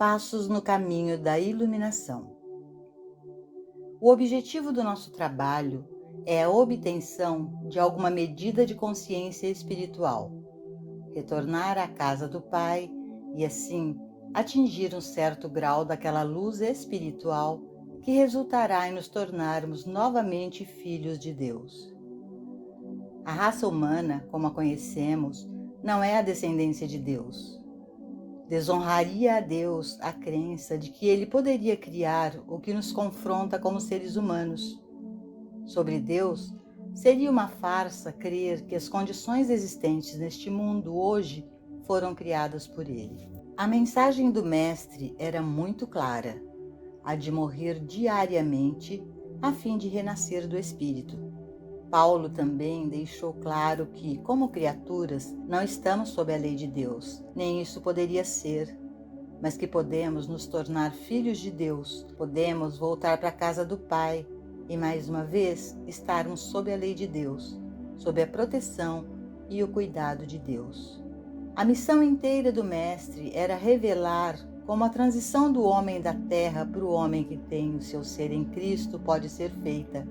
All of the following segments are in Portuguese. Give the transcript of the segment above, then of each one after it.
Passos no caminho da iluminação. O objetivo do nosso trabalho é a obtenção de alguma medida de consciência espiritual, retornar à casa do Pai e, assim, atingir um certo grau daquela luz espiritual que resultará em nos tornarmos novamente filhos de Deus. A raça humana, como a conhecemos, não é a descendência de Deus. Desonraria a Deus a crença de que Ele poderia criar o que nos confronta como seres humanos. Sobre Deus, seria uma farsa crer que as condições existentes neste mundo hoje foram criadas por Ele. A mensagem do Mestre era muito clara, a de morrer diariamente a fim de renascer do Espírito. Paulo também deixou claro que, como criaturas, não estamos sob a lei de Deus, nem isso poderia ser, mas que podemos nos tornar filhos de Deus, podemos voltar para a casa do Pai e, mais uma vez, estarmos sob a lei de Deus, sob a proteção e o cuidado de Deus. A missão inteira do Mestre era revelar como a transição do homem da terra para o homem que tem o seu ser em Cristo pode ser feita.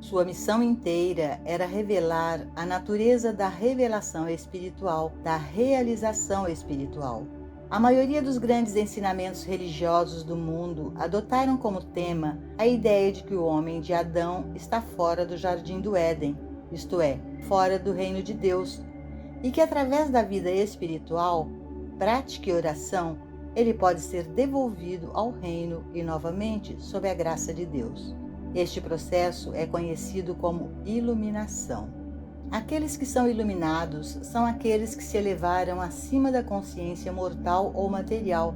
Sua missão inteira era revelar a natureza da revelação espiritual, da realização espiritual. A maioria dos grandes ensinamentos religiosos do mundo adotaram como tema a ideia de que o homem de Adão está fora do jardim do Éden, isto é, fora do reino de Deus, e que através da vida espiritual, prática e oração, ele pode ser devolvido ao reino e novamente sob a graça de Deus. Este processo é conhecido como iluminação. Aqueles que são iluminados são aqueles que se elevaram acima da consciência mortal ou material,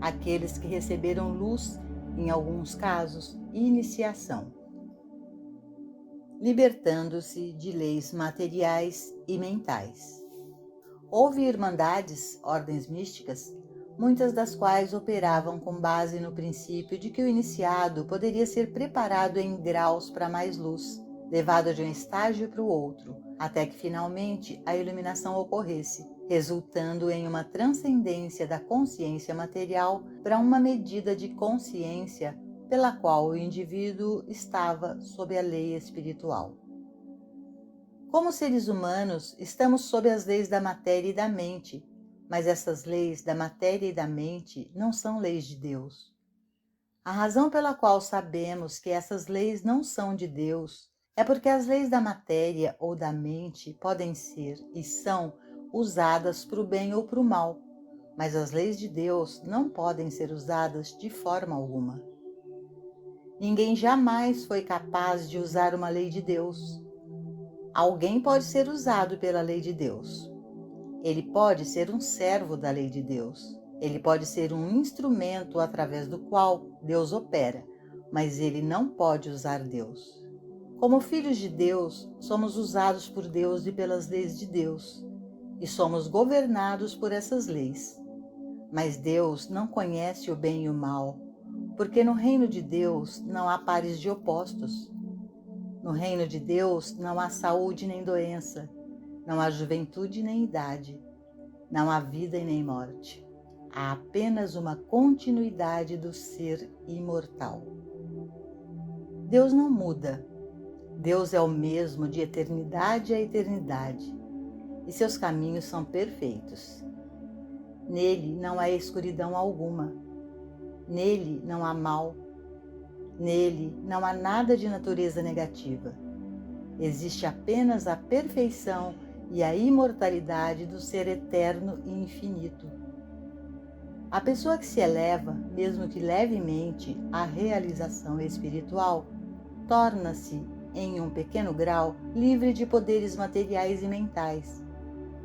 aqueles que receberam luz, em alguns casos, iniciação, libertando-se de leis materiais e mentais. Houve irmandades, ordens místicas, muitas das quais operavam com base no princípio de que o iniciado poderia ser preparado em graus para mais luz, levado de um estágio para o outro, até que finalmente a iluminação ocorresse, resultando em uma transcendência da consciência material para uma medida de consciência pela qual o indivíduo estava sob a lei espiritual. Como seres humanos, estamos sob as leis da matéria e da mente, mas essas leis da matéria e da mente não são leis de Deus. A razão pela qual sabemos que essas leis não são de Deus é porque as leis da matéria ou da mente podem ser e são usadas para o bem ou para o mal, mas as leis de Deus não podem ser usadas de forma alguma. Ninguém jamais foi capaz de usar uma lei de Deus. Alguém pode ser usado pela lei de Deus. Ele pode ser um servo da lei de Deus. Ele pode ser um instrumento através do qual Deus opera, mas ele não pode usar Deus. Como filhos de Deus, somos usados por Deus e pelas leis de Deus, e somos governados por essas leis. Mas Deus não conhece o bem e o mal, porque no reino de Deus não há pares de opostos. No reino de Deus não há saúde nem doença, não há juventude nem idade, não há vida e nem morte. Há apenas uma continuidade do ser imortal. Deus não muda. Deus é o mesmo de eternidade a eternidade, e seus caminhos são perfeitos. Nele não há escuridão alguma. Nele não há mal. Nele não há nada de natureza negativa. Existe apenas a perfeição e a imortalidade do ser eterno e infinito. A pessoa que se eleva, mesmo que levemente, à realização espiritual, torna-se, em um pequeno grau, livre de poderes materiais e mentais,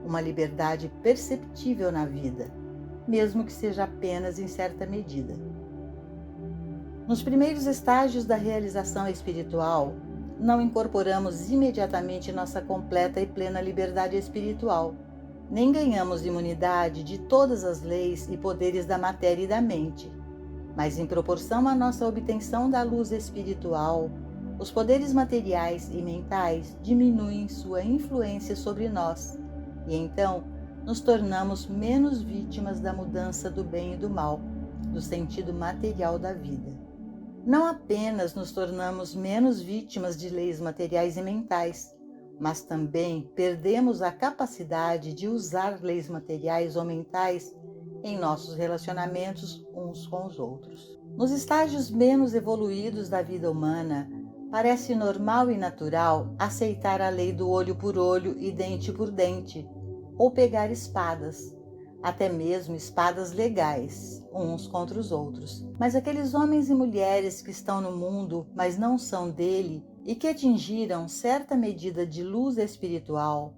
uma liberdade perceptível na vida, mesmo que seja apenas em certa medida. Nos primeiros estágios da realização espiritual, não incorporamos imediatamente nossa completa e plena liberdade espiritual, nem ganhamos imunidade de todas as leis e poderes da matéria e da mente, mas em proporção à nossa obtenção da luz espiritual, os poderes materiais e mentais diminuem sua influência sobre nós, e então nos tornamos menos vítimas da mudança do bem e do mal, do sentido material da vida. Não apenas nos tornamos menos vítimas de leis materiais e mentais, mas também perdemos a capacidade de usar leis materiais ou mentais em nossos relacionamentos uns com os outros. Nos estágios menos evoluídos da vida humana, parece normal e natural aceitar a lei do olho por olho e dente por dente, ou pegar espadas, até mesmo espadas legais, uns contra os outros. Mas aqueles homens e mulheres que estão no mundo, mas não são dele, e que atingiram certa medida de luz espiritual,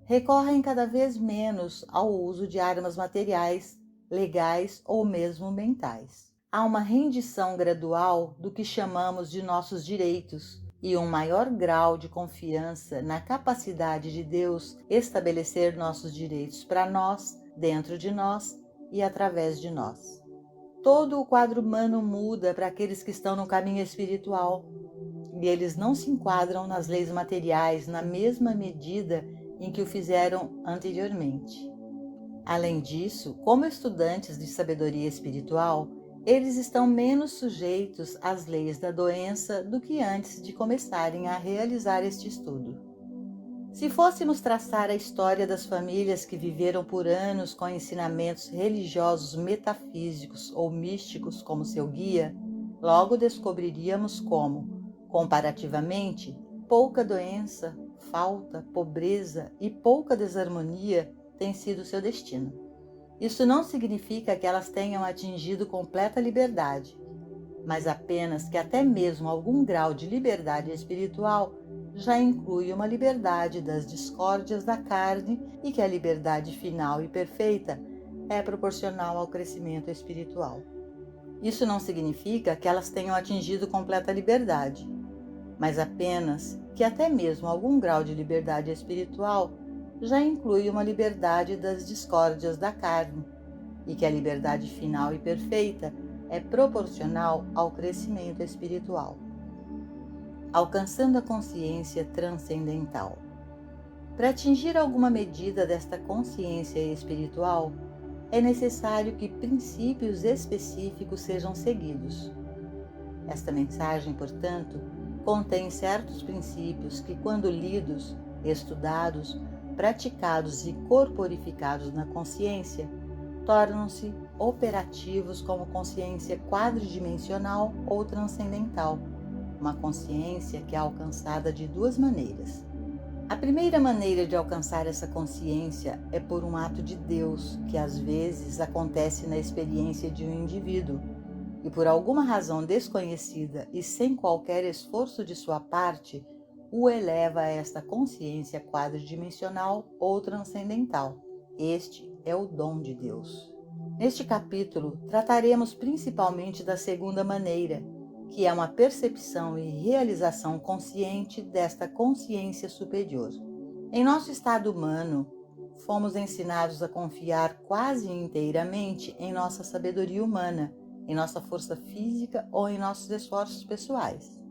recorrem cada vez menos ao uso de armas materiais, legais ou mesmo mentais. Há uma rendição gradual do que chamamos de nossos direitos e um maior grau de confiança na capacidade de Deus estabelecer nossos direitos para nós, dentro de nós e através de nós. Todo o quadro humano muda para aqueles que estão no caminho espiritual, e eles não se enquadram nas leis materiais na mesma medida em que o fizeram anteriormente. Além disso, como estudantes de sabedoria espiritual, eles estão menos sujeitos às leis da doença do que antes de começarem a realizar este estudo. Se fôssemos traçar a história das famílias que viveram por anos com ensinamentos religiosos metafísicos ou místicos como seu guia, logo descobriríamos como, comparativamente, pouca doença, falta, pobreza e pouca desarmonia tem sido seu destino. Isso não significa que elas tenham atingido completa liberdade, mas apenas que até mesmo algum grau de liberdade espiritual já inclui uma liberdade das discórdias da carne e que a liberdade final e perfeita é proporcional ao crescimento espiritual. Isso não significa que elas tenham atingido completa liberdade, mas apenas que até mesmo algum grau de liberdade espiritual já inclui uma liberdade das discórdias da carne e que a liberdade final e perfeita é proporcional ao crescimento espiritual. Alcançando a consciência transcendental. Para atingir alguma medida desta consciência espiritual, é necessário que princípios específicos sejam seguidos. Esta mensagem, portanto, contém certos princípios que, quando lidos, estudados, praticados e corporificados na consciência, tornam-se operativos como consciência quadridimensional ou transcendental, uma consciência que é alcançada de duas maneiras. A primeira maneira de alcançar essa consciência é por um ato de Deus, que às vezes acontece na experiência de um indivíduo, e por alguma razão desconhecida e sem qualquer esforço de sua parte, o eleva a esta consciência quadridimensional ou transcendental. Este é o dom de Deus. Neste capítulo, trataremos principalmente da segunda maneira, que é uma percepção e realização consciente desta consciência superior. Em nosso estado humano, fomos ensinados a confiar quase inteiramente em nossa sabedoria humana, em nossa força física ou em nossos esforços pessoais.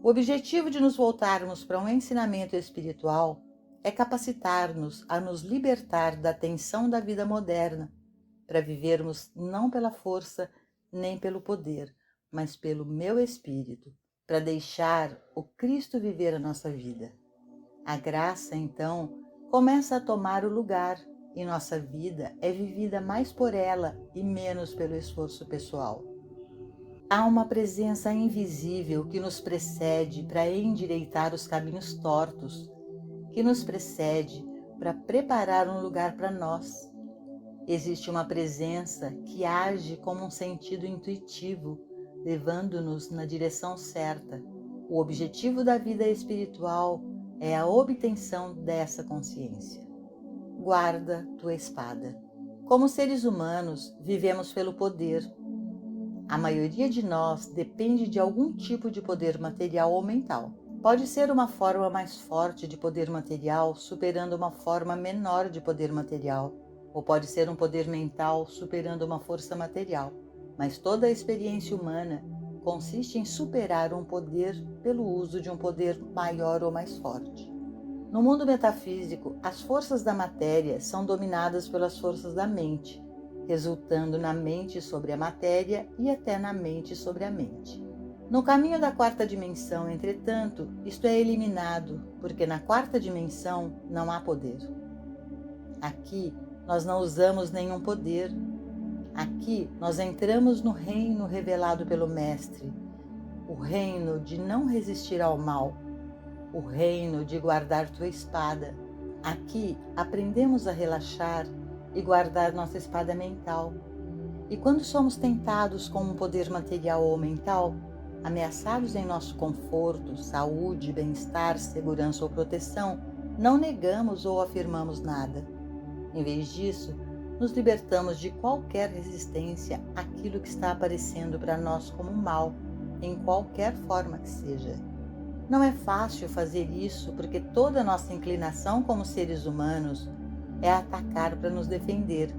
O objetivo de nos voltarmos para um ensinamento espiritual é capacitar-nos a nos libertar da tensão da vida moderna, para vivermos não pela força nem pelo poder, mas pelo meu espírito, para deixar o Cristo viver a nossa vida. A graça, então, começa a tomar o lugar e nossa vida é vivida mais por ela e menos pelo esforço pessoal. Há uma presença invisível que nos precede para endireitar os caminhos tortos, que nos precede para preparar um lugar para nós. Existe uma presença que age como um sentido intuitivo, levando-nos na direção certa. O objetivo da vida espiritual é a obtenção dessa consciência. Guarda tua espada. Como seres humanos, vivemos pelo poder. A maioria de nós depende de algum tipo de poder material ou mental. Pode ser uma forma mais forte de poder material superando uma forma menor de poder material, ou pode ser um poder mental superando uma força material. Mas toda a experiência humana consiste em superar um poder pelo uso de um poder maior ou mais forte. No mundo metafísico, as forças da matéria são dominadas pelas forças da mente, resultando na mente sobre a matéria e até na mente sobre a mente. No caminho da quarta dimensão, entretanto, isto é eliminado, porque na quarta dimensão não há poder. Aqui nós não usamos nenhum poder. Aqui nós entramos no reino revelado pelo Mestre, o reino de não resistir ao mal, o reino de guardar tua espada. Aqui aprendemos a relaxar e guardar nossa espada mental. E quando somos tentados com um poder material ou mental, ameaçados em nosso conforto, saúde, bem-estar, segurança ou proteção, não negamos ou afirmamos nada. Em vez disso, nos libertamos de qualquer resistência àquilo que está aparecendo para nós como mal, em qualquer forma que seja. Não é fácil fazer isso porque toda a nossa inclinação como seres humanos é atacar para nos defender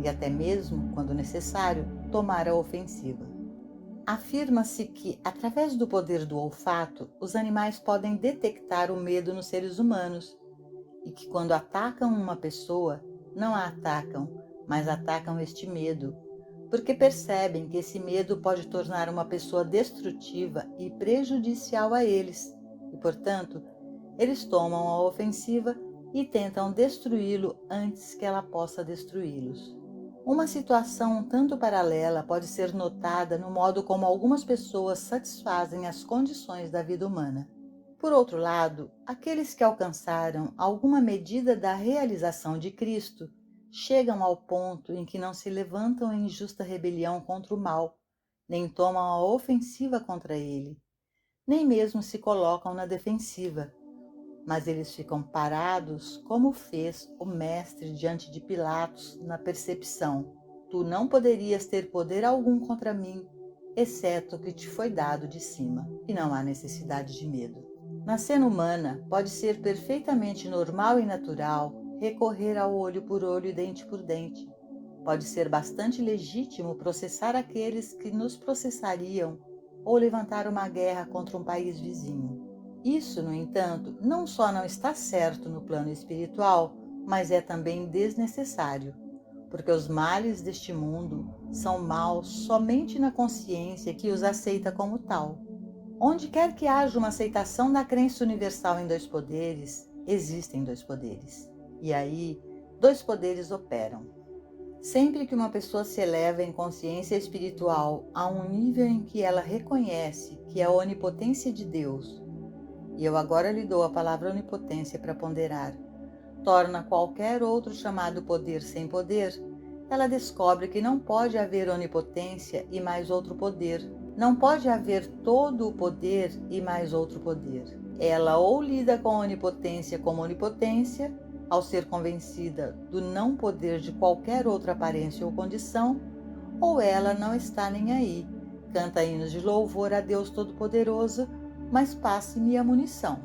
e até mesmo, quando necessário, tomar a ofensiva. Afirma-se que, através do poder do olfato, os animais podem detectar o medo nos seres humanos e que, quando atacam uma pessoa, não a atacam, mas atacam este medo, porque percebem que esse medo pode tornar uma pessoa destrutiva e prejudicial a eles, e, portanto, eles tomam a ofensiva e tentam destruí-lo antes que ela possa destruí-los. Uma situação um tanto paralela pode ser notada no modo como algumas pessoas satisfazem as condições da vida humana. Por outro lado, aqueles que alcançaram alguma medida da realização de Cristo chegam ao ponto em que não se levantam em justa rebelião contra o mal, nem tomam a ofensiva contra ele, nem mesmo se colocam na defensiva, mas eles ficam parados como fez o Mestre diante de Pilatos na percepção: tu não poderias ter poder algum contra mim, exceto o que te foi dado de cima, e não há necessidade de medo. Na cena humana, pode ser perfeitamente normal e natural recorrer ao olho por olho e dente por dente. Pode ser bastante legítimo processar aqueles que nos processariam ou levantar uma guerra contra um país vizinho. Isso, no entanto, não só não está certo no plano espiritual, mas é também desnecessário, porque os males deste mundo são maus somente na consciência que os aceita como tal. Onde quer que haja uma aceitação da crença universal em dois poderes, existem dois poderes. E aí, dois poderes operam. Sempre que uma pessoa se eleva em consciência espiritual a um nível em que ela reconhece que a onipotência de Deus, e eu agora lhe dou a palavra onipotência para ponderar, torna qualquer outro chamado poder sem poder, ela descobre que não pode haver onipotência e mais outro poder. Não pode haver todo o poder e mais outro poder. Ela ou lida com a onipotência como onipotência, ao ser convencida do não poder de qualquer outra aparência ou condição, ou ela não está nem aí, canta hinos de louvor a Deus Todo-Poderoso, mas passe-me a munição.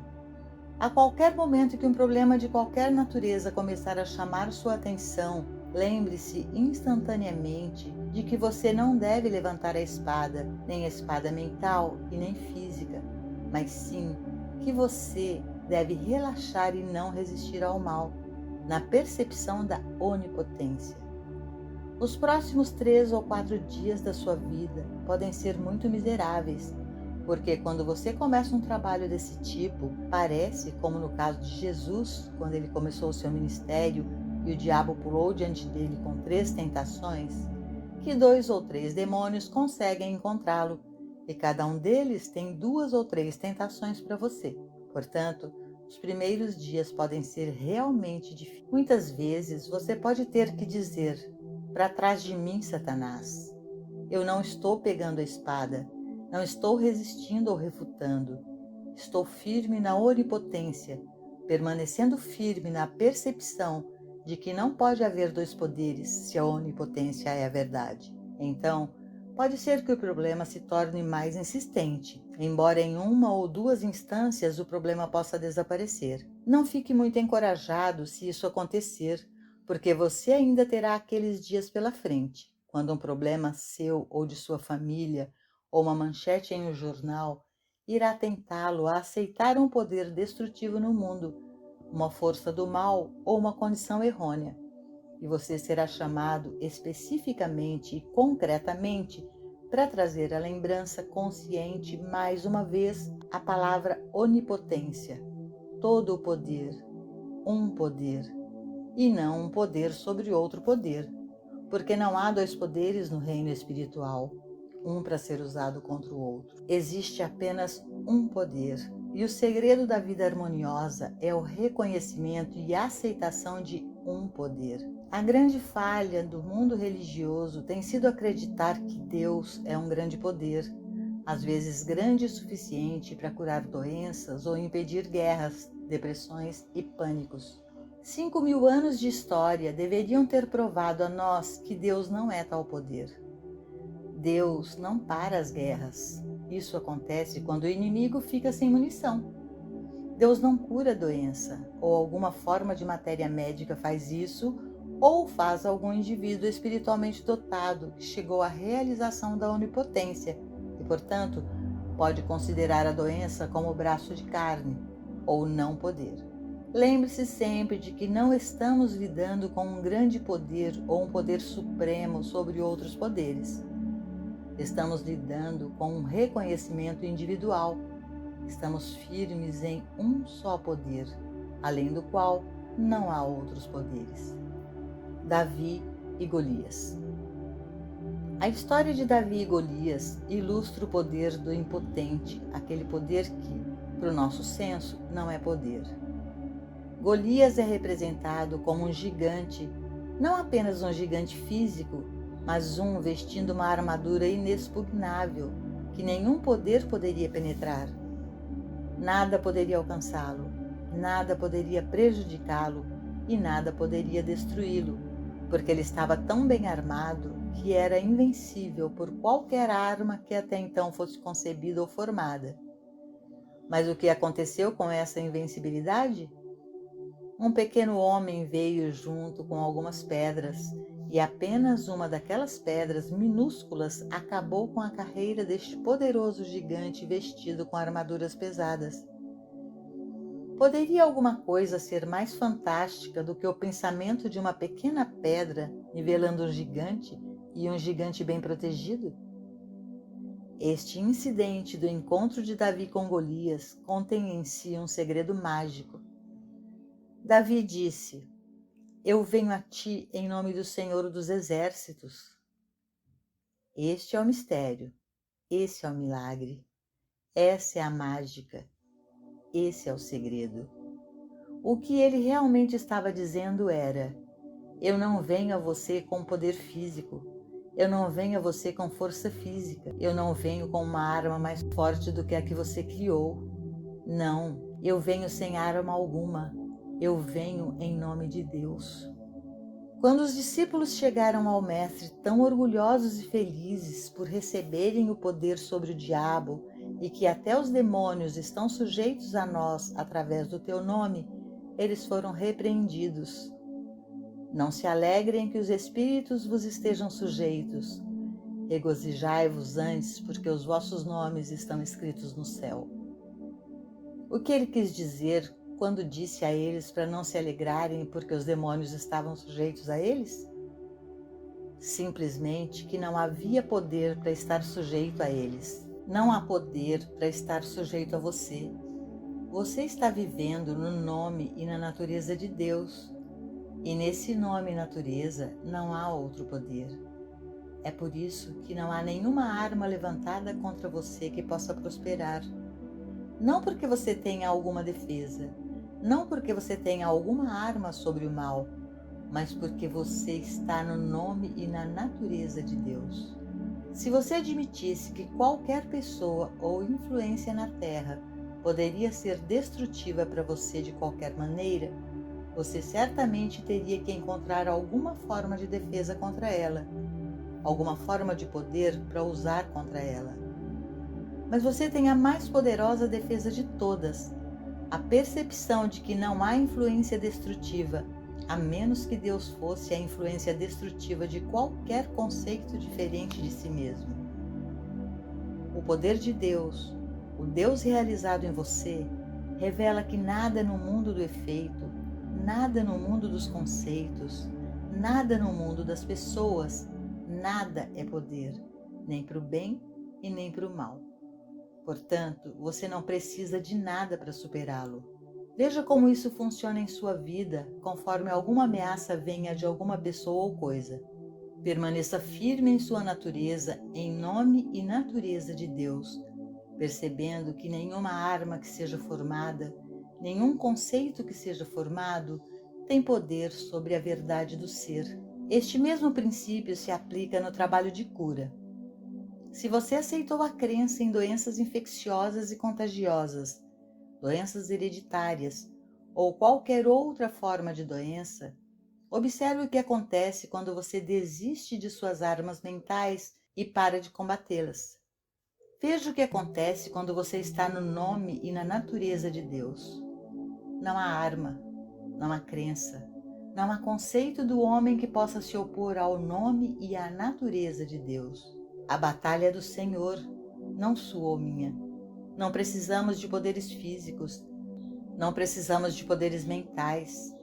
A qualquer momento que um problema de qualquer natureza começar a chamar sua atenção, lembre-se instantaneamente de que você não deve levantar a espada, nem a espada mental e nem física, mas sim que você deve relaxar e não resistir ao mal, na percepção da onipotência. Os próximos 3 ou 4 dias da sua vida podem ser muito miseráveis, porque quando você começa um trabalho desse tipo, parece, como no caso de Jesus, quando ele começou o seu ministério e o diabo pulou diante dele com 3 tentações, que 2 ou 3 demônios conseguem encontrá-lo, e cada um deles tem 2 ou 3 tentações para você. Portanto, os primeiros dias podem ser realmente difíceis. Muitas vezes você pode ter que dizer: para trás de mim, Satanás. Eu não estou pegando a espada, não estou resistindo ou refutando. Estou firme na onipotência, permanecendo firme na percepção de que não pode haver 2 poderes se a onipotência é a verdade. Então, pode ser que o problema se torne mais insistente, embora em 1 ou 2 instâncias o problema possa desaparecer. Não fique muito encorajado se isso acontecer, porque você ainda terá aqueles dias pela frente, quando um problema seu ou de sua família, ou uma manchete em um jornal, irá tentá-lo a aceitar um poder destrutivo no mundo, uma força do mal ou uma condição errônea, e você será chamado especificamente e concretamente para trazer à lembrança consciente mais uma vez a palavra onipotência, todo o poder, um poder, e não um poder sobre outro poder, porque não há dois poderes no reino espiritual, um para ser usado contra o outro. Existe apenas um poder, e o segredo da vida harmoniosa é o reconhecimento e aceitação de um poder. A grande falha do mundo religioso tem sido acreditar que Deus é um grande poder, às vezes grande o suficiente para curar doenças ou impedir guerras, depressões e pânicos. 5.000 anos de história deveriam ter provado a nós que Deus não é tal poder. Deus não para as guerras. Isso acontece quando o inimigo fica sem munição. Deus não cura a doença, ou alguma forma de matéria médica faz isso, ou faz algum indivíduo espiritualmente dotado que chegou à realização da onipotência e, portanto, pode considerar a doença como braço de carne, ou não poder. Lembre-se sempre de que não estamos lidando com um grande poder ou um poder supremo sobre outros poderes. Estamos lidando com um reconhecimento individual. Estamos firmes em um só poder, além do qual não há outros poderes. Davi e Golias. A história de Davi e Golias ilustra o poder do impotente, aquele poder que, para o nosso senso, não é poder. Golias é representado como um gigante, não apenas um gigante físico, mas um vestindo uma armadura inexpugnável, que nenhum poder poderia penetrar. Nada poderia alcançá-lo, nada poderia prejudicá-lo e nada poderia destruí-lo, porque ele estava tão bem armado que era invencível por qualquer arma que até então fosse concebida ou formada. Mas o que aconteceu com essa invencibilidade? Um pequeno homem veio junto com algumas pedras, e apenas uma daquelas pedras minúsculas acabou com a carreira deste poderoso gigante vestido com armaduras pesadas. Poderia alguma coisa ser mais fantástica do que o pensamento de uma pequena pedra nivelando um gigante, e um gigante bem protegido? Este incidente do encontro de Davi com Golias contém em si um segredo mágico. Davi disse: "Eu venho a ti em nome do Senhor dos Exércitos." Este é o mistério, esse é o milagre, essa é a mágica, esse é o segredo. O que ele realmente estava dizendo era: eu não venho a você com poder físico, eu não venho a você com força física, eu não venho com uma arma mais forte do que a que você criou. Não, eu venho sem arma alguma. Eu venho em nome de Deus. Quando os discípulos chegaram ao Mestre tão orgulhosos e felizes por receberem o poder sobre o diabo e que até os demônios estão sujeitos a nós através do teu nome, eles foram repreendidos. Não se alegrem que os espíritos vos estejam sujeitos. Regozijai-vos antes, porque os vossos nomes estão escritos no céu. O que ele quis dizer quando disse a eles para não se alegrarem porque os demônios estavam sujeitos a eles? Simplesmente que não havia poder para estar sujeito a eles. Não há poder para estar sujeito a você. Você está vivendo no nome e na natureza de Deus. E nesse nome e natureza não há outro poder. É por isso que não há nenhuma arma levantada contra você que possa prosperar. Não porque você tenha alguma defesa, não porque você tenha alguma arma sobre o mal, mas porque você está no nome e na natureza de Deus. Se você admitisse que qualquer pessoa ou influência na Terra poderia ser destrutiva para você de qualquer maneira, você certamente teria que encontrar alguma forma de defesa contra ela, alguma forma de poder para usar contra ela. Mas você tem a mais poderosa defesa de todas, a percepção de que não há influência destrutiva, a menos que Deus fosse a influência destrutiva de qualquer conceito diferente de si mesmo. O poder de Deus, o Deus realizado em você, revela que nada no mundo do efeito, nada no mundo dos conceitos, nada no mundo das pessoas, nada é poder, nem para o bem e nem para o mal. Portanto, você não precisa de nada para superá-lo. Veja como isso funciona em sua vida conforme alguma ameaça venha de alguma pessoa ou coisa. Permaneça firme em sua natureza, em nome e natureza de Deus, percebendo que nenhuma arma que seja formada, nenhum conceito que seja formado, tem poder sobre a verdade do ser. Este mesmo princípio se aplica no trabalho de cura. Se você aceitou a crença em doenças infecciosas e contagiosas, doenças hereditárias ou qualquer outra forma de doença, observe o que acontece quando você desiste de suas armas mentais e para de combatê-las. Veja o que acontece quando você está no nome e na natureza de Deus. Não há arma, não há crença, não há conceito do homem que possa se opor ao nome e à natureza de Deus. A batalha é do Senhor, não sua ou minha. Não precisamos de poderes físicos, não precisamos de poderes mentais.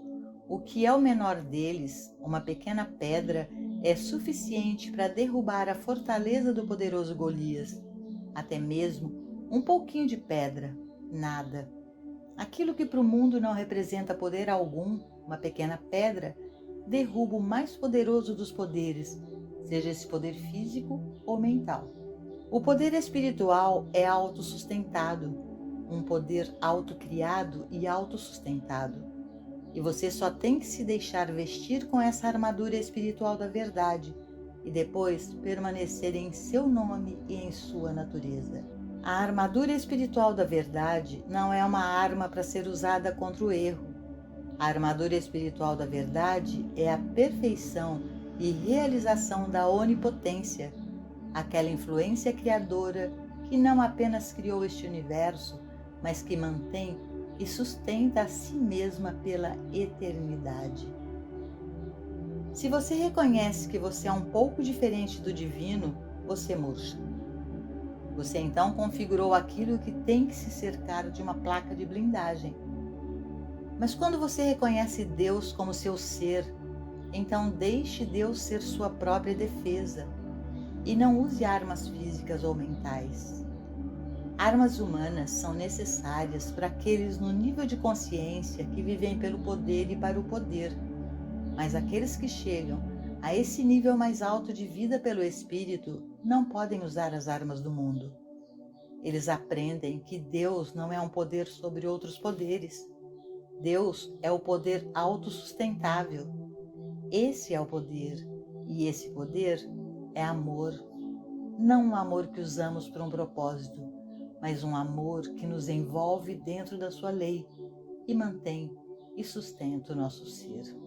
O que é o menor deles, uma pequena pedra, é suficiente para derrubar a fortaleza do poderoso Golias. Até mesmo um pouquinho de pedra, nada. Aquilo que para o mundo não representa poder algum, uma pequena pedra, derruba o mais poderoso dos poderes, seja esse poder físico ou mental. O poder espiritual é autossustentado, um poder autocriado e autossustentado. E você só tem que se deixar vestir com essa armadura espiritual da verdade e depois permanecer em seu nome e em sua natureza. A armadura espiritual da verdade não é uma arma para ser usada contra o erro. A armadura espiritual da verdade é a perfeição e realização da onipotência, aquela influência criadora que não apenas criou este universo, mas que mantém e sustenta a si mesma pela eternidade. Se você reconhece que você é um pouco diferente do divino, você murcha. Você então configurou aquilo que tem que se cercar de uma placa de blindagem. Mas quando você reconhece Deus como seu ser, então deixe Deus ser sua própria defesa e não use armas físicas ou mentais. Armas humanas são necessárias para aqueles no nível de consciência que vivem pelo poder e para o poder, mas aqueles que chegam a esse nível mais alto de vida pelo Espírito não podem usar as armas do mundo. Eles aprendem que Deus não é um poder sobre outros poderes. Deus é o poder autossustentável. Esse é o poder, e esse poder é amor. Não um amor que usamos para um propósito, mas um amor que nos envolve dentro da sua lei e mantém e sustenta o nosso ser.